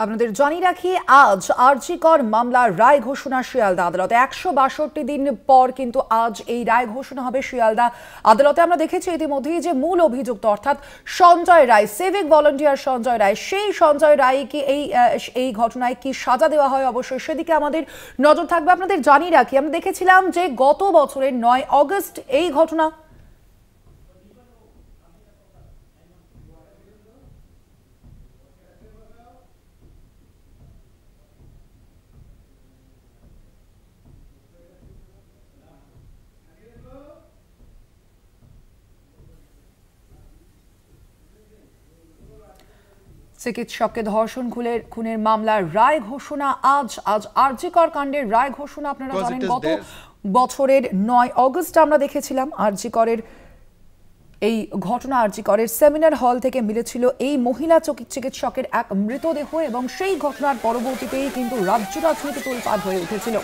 আপনাদের জানিয়ে রাখি, আজ আরজি কর মামলার রায় ঘোষণা শিয়ালদা আদালতে। ১৬২ দিন পর কিন্তু আজ এই রায় ঘোষণা হবে শিয়ালদা আদালতে। আমরা দেখেছি ইতিমধ্যেই যে মূল অভিযুক্ত অর্থাৎ সঞ্জয় রায়, সিভিক ভলান্টিয়ার সঞ্জয় রায়, সেই সঞ্জয় রায়কে এই ঘটনায় কি সাজা দেওয়া হয়, অবশ্যই সেদিকে আমাদের নজর থাকবে। আপনাদের জানিয়ে রাখি, আমরা দেখেছিলাম যে গত বছরের ৯ অগস্ট এই ঘটনা। চিকিৎসককে ধর্ষণ খুনের মামলার রায় ঘোষণা আজ আরজি কর কাণ্ডের রায় ঘোষণা। আপনারা জানেন গত বছরের ৯ অগস্ট আমরা দেখেছিলাম আরজি করের এই ঘটনা। আরজি করের সেমিনার হল থেকে মিলেছিল এই মহিলা চিকিৎসকের এক মৃতদেহ, এবং সেই ঘটনার পরবর্তীতেই কিন্তু রাজ্য রাজনীতি তোলপাড় হয়ে উঠেছিল।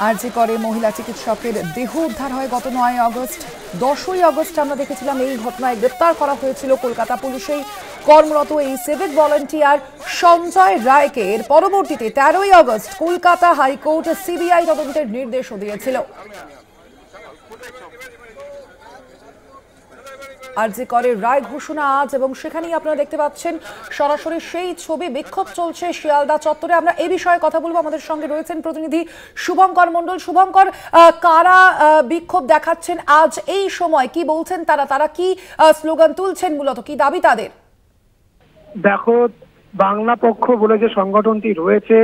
আরজি করে মহিলা চিকিৎসকের দেহ উদ্ধার হয় গত ৯ অগস্ট। ১০ই অগস্ট আমরা দেখেছিলাম এই ঘটনায় গ্রেপ্তার করা হয়েছিল কলকাতা পুলিশেই কর্মরত এই সিভিক ভলান্টিয়ার সঞ্জয় রায়কে। এর পরবর্তীতে ১৩ই অগস্ট কলকাতা হাইকোর্ট সিবিআই তদন্তের নির্দেশও দিয়েছিল। আরজি করে রায় ঘোষণা আজ, এবং সেখানেই আপনারা দেখতে পাচ্ছেন সরাসরি সেই ছবি। বিক্ষোভ চলছে শিয়ালদা চত্বরে। আমরা এই বিষয়ে কথা বলবো। আমাদের সঙ্গে রয়েছেন প্রতিনিধি শুভঙ্কর মণ্ডল। শুভঙ্কর, কারা বিক্ষোভ দেখাচ্ছেন আজ এই সময়, কি বলছেন তারা কি স্লোগান তুলছেন, মূলত কি দাবি তাদের? দেখো, বাংলা পক্ষ বলে যে সংগঠনটি রয়েছে,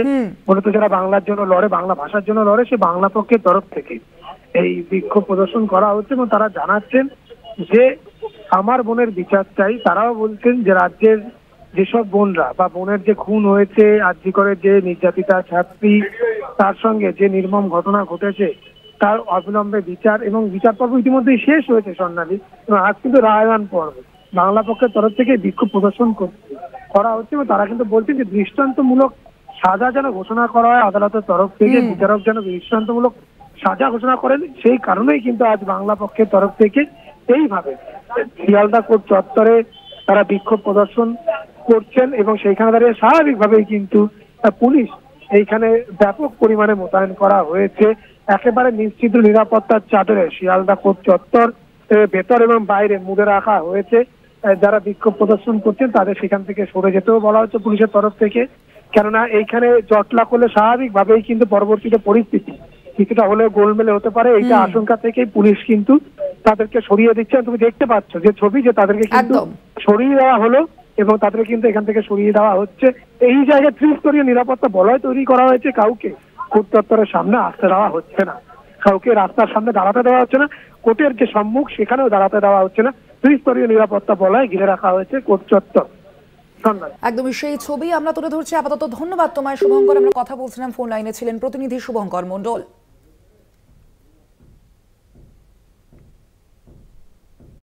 মূলত যারা বাংলার জন্য লড়ে, বাংলা ভাষার জন্য লড়ে, সে বাংলা পক্ষের তরফ থেকে এই বিক্ষোভ প্রদর্শন করা হচ্ছে, এবং তারা জানাচ্ছেন যে আমার বোনের বিচার চাই। তারাও বলছেন যে রাজ্যের যেসব বোনরা বা বোনের যে খুন হয়েছে, আরজি করে যে নির্যাতিতা ছাত্রী, তার সঙ্গে যে নির্মম ঘটনা ঘটেছে, তার অবিলম্বে বিচার, এবং বিচার পর্ব ইতিমধ্যেই শেষ হয়েছে স্বর্ণালী, এবং আজ কিন্তু রায়দান পর্ব। বাংলা পক্ষের তরফ থেকে বিক্ষোভ প্রদর্শন করা হচ্ছে, এবং তারা কিন্তু বলছেন যে দৃষ্টান্তমূলক সাজা যেন ঘোষণা করা হয় আদালতের তরফ থেকে, বিচারক যেন দৃষ্টান্তমূলক সাজা ঘোষণা করেন। সেই কারণেই কিন্তু আজ বাংলা পক্ষের তরফ থেকে এইভাবে শিয়ালদা কোর্ট চত্বরে তারা বিক্ষোভ প্রদর্শন করছেন, এবং সেইখানে দাঁড়িয়ে স্বাভাবিকভাবেই কিন্তু পুলিশ এইখানে ব্যাপক পরিমাণে মোতায়েন করা হয়েছে। একেবারে নিশ্চিত নিরাপত্তার চাদরে শিয়ালদা কোর্ট চত্বর ভেতর এবং বাইরে মুড়ে রাখা হয়েছে। যারা বিক্ষোভ প্রদর্শন করছেন তাদের সেখান থেকে সরে যেতেও বলা হচ্ছে পুলিশের তরফ থেকে, কেননা এইখানে জটলা করলে স্বাভাবিকভাবেই কিন্তু পরবর্তীতে পরিস্থিতি কিছুটা হলেও গোলমেলে হতে পারে। এইটা আশঙ্কা থেকেই পুলিশ কিন্তু তাদেরকে সরিয়ে দিচ্ছে। তুমি দেখতে পাচ্ছ যে ছবি, যে তাদেরকে কিন্তু সরিয়ে দেওয়া হলো, এবং তাদেরকে কিন্তু এখান থেকে সরিয়ে দেওয়া হচ্ছে। এই জায়গায় ত্রিস্তরীয় নিরাপত্তা বলয় তৈরি করা হয়েছে। কাউকে কোর্ট চত্বরের সামনে আসতে দেওয়া হচ্ছে না, কাউকে রাস্তার সামনে দাঁড়াতে দেওয়া হচ্ছে না, কোর্টের যে সম্মুখ সেখানেও দাঁড়াতে দেওয়া হচ্ছে না। ত্রিস্তরীয় নিরাপত্তা বলয় ঘিরে রাখা হয়েছে কোর্ট চত্বর। একদমই সেই ছবি আমরা তুলে ধরছি আপাতত। ধন্যবাদ তোমায় শুভঙ্কর। আমরা কথা বলছিলাম, ফোন লাইনে ছিলেন প্রতিনিধি শুভঙ্কর মণ্ডল।